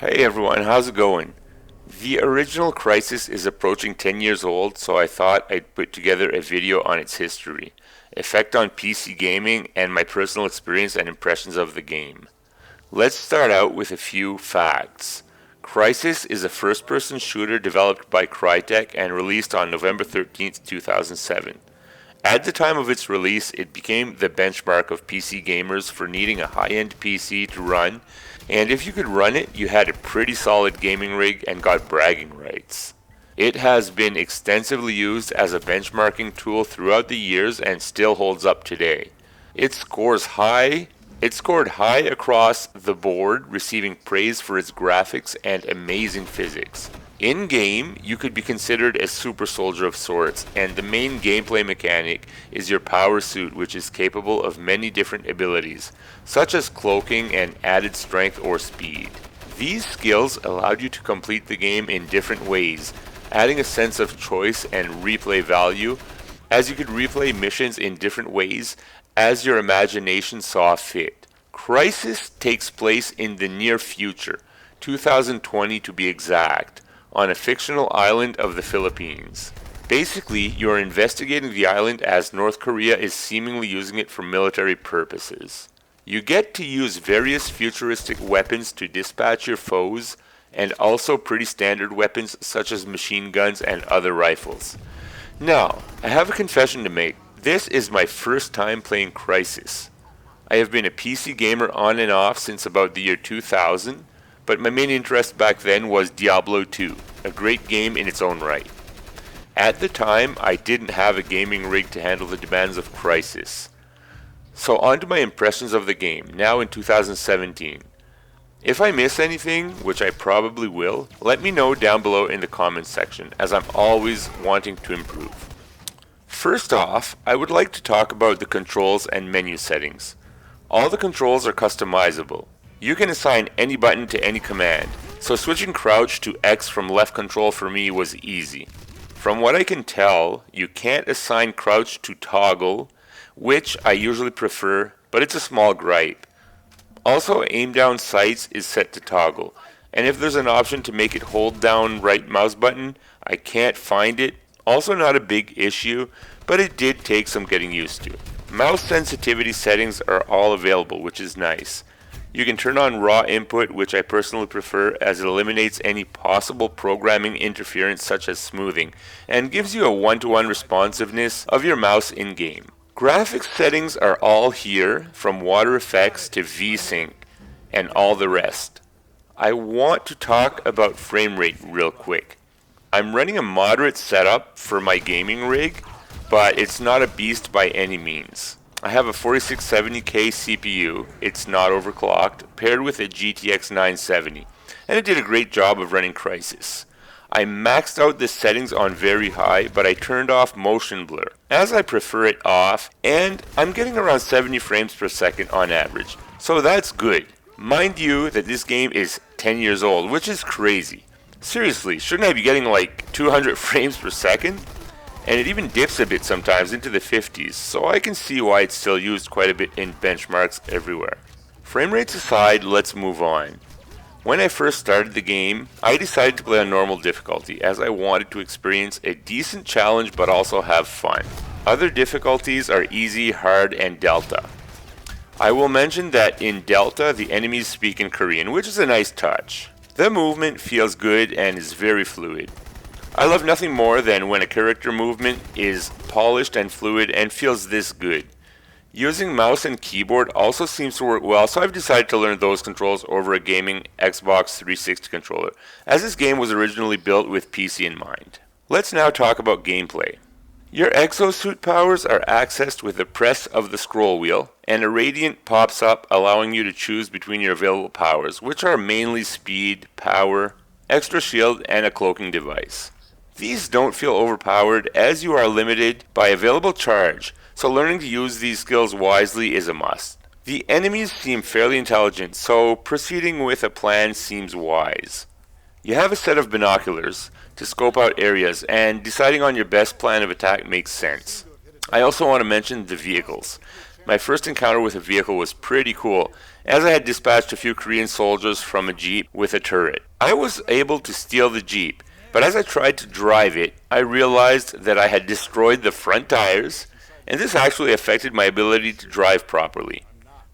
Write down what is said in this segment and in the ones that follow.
Hey everyone, how's it going? The original Crysis is approaching 10 years old, so I thought I'd put together a video on its history, effect on PC gaming, and my personal experience and impressions of the game. Let's start out with a few facts. Crysis is a first-person shooter developed by Crytek and released on November 13th, 2007. At the time of its release, it became the benchmark of PC gamers for needing a high-end PC to run, and if you could run it, you had a pretty solid gaming rig and got bragging rights. It has been extensively used as a benchmarking tool throughout the years and still holds up today. It scored high across the board, receiving praise for its graphics and amazing physics. In-game, you could be considered a super soldier of sorts, and the main gameplay mechanic is your power suit, which is capable of many different abilities, such as cloaking and added strength or speed. These skills allowed you to complete the game in different ways, adding a sense of choice and replay value, as you could replay missions in different ways as your imagination saw fit. Crysis takes place in the near future, 2020 to be exact, on a fictional island of the Philippines. Basically, you are investigating the island as North Korea is seemingly using it for military purposes. You get to use various futuristic weapons to dispatch your foes, and also pretty standard weapons such as machine guns and other rifles. Now, I have a confession to make. This is my first time playing Crysis. I have been a PC gamer on and off since about the year 2000, but my main interest back then was Diablo 2, a great game in its own right. At the time, I didn't have a gaming rig to handle the demands of Crysis. So on to my impressions of the game, now in 2017. If I miss anything, which I probably will, let me know down below in the comments section, as I'm always wanting to improve. First off, I would like to talk about the controls and menu settings. All the controls are customizable. You can assign any button to any command, so switching crouch to X from left control for me was easy. From what I can tell, you can't assign crouch to toggle, which I usually prefer, but it's a small gripe. Also, aim down sights is set to toggle, and if there's an option to make it hold down right mouse button, I can't find it. Also not a big issue, but it did take some getting used to. Mouse sensitivity settings are all available, which is nice. You can turn on raw input, which I personally prefer as it eliminates any possible programming interference such as smoothing, and gives you a one-to-one responsiveness of your mouse in-game. Graphics settings are all here, from water effects to VSync, and all the rest. I want to talk about frame rate real quick. I'm running a moderate setup for my gaming rig, but it's not a beast by any means. I have a 4670K CPU, it's not overclocked, paired with a GTX 970, and it did a great job of running Crysis. I maxed out the settings on very high, but I turned off motion blur, as I prefer it off, and I'm getting around 70 frames per second on average, so that's good. Mind you that this game is 10 years old, which is crazy. Seriously, shouldn't I be getting like 200 frames per second? And it even dips a bit sometimes into the 50s, so I can see why it's still used quite a bit in benchmarks everywhere. Frame rates aside, let's move on. When I first started the game, I decided to play on normal difficulty as I wanted to experience a decent challenge but also have fun. Other difficulties are easy, hard, and delta. I will mention that in delta the enemies speak in Korean, which is a nice touch. The movement feels good and is very fluid. I love nothing more than when a character movement is polished and fluid and feels this good. Using mouse and keyboard also seems to work well, so I've decided to learn those controls over a gaming Xbox 360 controller, as this game was originally built with PC in mind. Let's now talk about gameplay. Your exosuit powers are accessed with the press of the scroll wheel, and a radiant pops up allowing you to choose between your available powers, which are mainly speed, power, extra shield, and a cloaking device. These don't feel overpowered as you are limited by available charge, so learning to use these skills wisely is a must. The enemies seem fairly intelligent, so proceeding with a plan seems wise. You have a set of binoculars to scope out areas, and deciding on your best plan of attack makes sense. I also want to mention the vehicles. My first encounter with a vehicle was pretty cool, as I had dispatched a few Korean soldiers from a jeep with a turret. I was able to steal the jeep, but as I tried to drive it, I realized that I had destroyed the front tires, and this actually affected my ability to drive properly.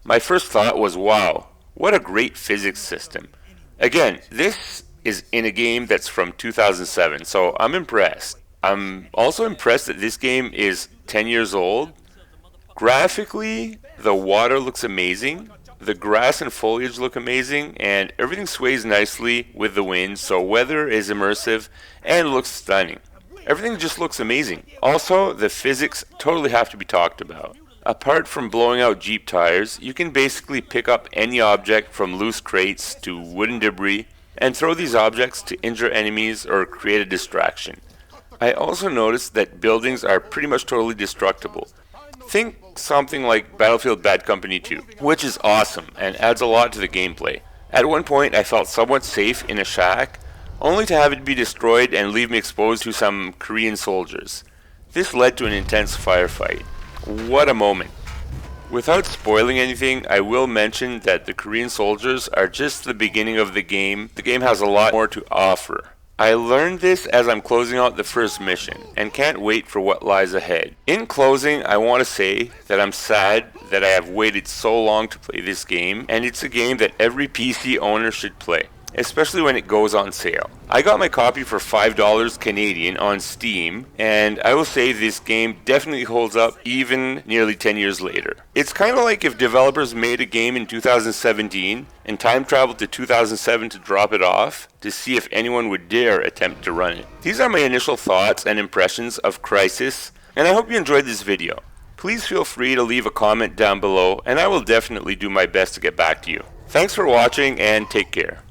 My first thought was, wow, what a great physics system. Again, this is in a game that's from 2007, so I'm impressed. I'm also impressed that this game is 10 years old. Graphically, the water looks amazing, the grass and foliage look amazing, and everything sways nicely with the wind, so weather is immersive and looks stunning. Everything just looks amazing. Also, the physics totally have to be talked about. Apart from blowing out Jeep tires, you can basically pick up any object from loose crates to wooden debris and throw these objects to injure enemies or create a distraction. I also noticed that buildings are pretty much totally destructible. Think something like Battlefield Bad Company 2, which is awesome and adds a lot to the gameplay. At one point I felt somewhat safe in a shack, only to have it be destroyed and leave me exposed to some Korean soldiers. This led to an intense firefight. What a moment. Without spoiling anything, I will mention that the Korean soldiers are just the beginning of the game. The game has a lot more to offer. I learned this as I'm closing out the first mission, and can't wait for what lies ahead. In closing, I want to say that I'm sad that I have waited so long to play this game, and it's a game that every PC owner should play, especially when it goes on sale. I got my copy for $5 Canadian on Steam, and I will say this game definitely holds up even nearly 10 years later. It's kind of like if developers made a game in 2017 and time traveled to 2007 to drop it off to see if anyone would dare attempt to run it. These are my initial thoughts and impressions of Crysis, and I hope you enjoyed this video. Please feel free to leave a comment down below, and I will definitely do my best to get back to you. Thanks for watching, and take care.